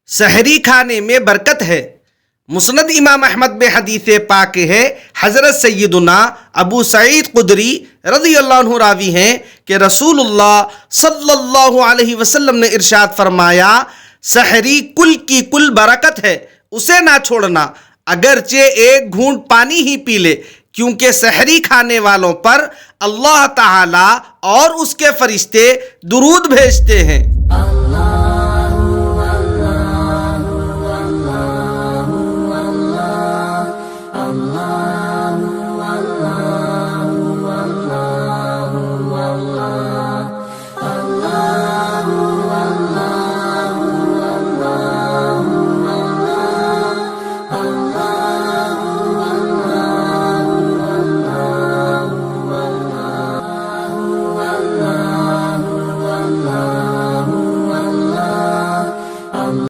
सहरी खाने में बरकत है। मुस्नद इमाम अहमद में हदीस पाक है, हज़रत सैयदुना अबू सईद खुदरी रज़ियल्लाहु अन्हु रावी हैं कि रसूलुल्लाह सल्लल्लाहु अलैहि वसल्लम ने इरशाद फरमाया, सहरी कुल की कुल बरकत है, उसे ना छोड़ना, अगरचे एक घूंट पानी ही पी ले, क्योंकि सहरी खाने वालों पर अल्लाह ताला और उसके फरिश्ते दुरूद भेजते हैं।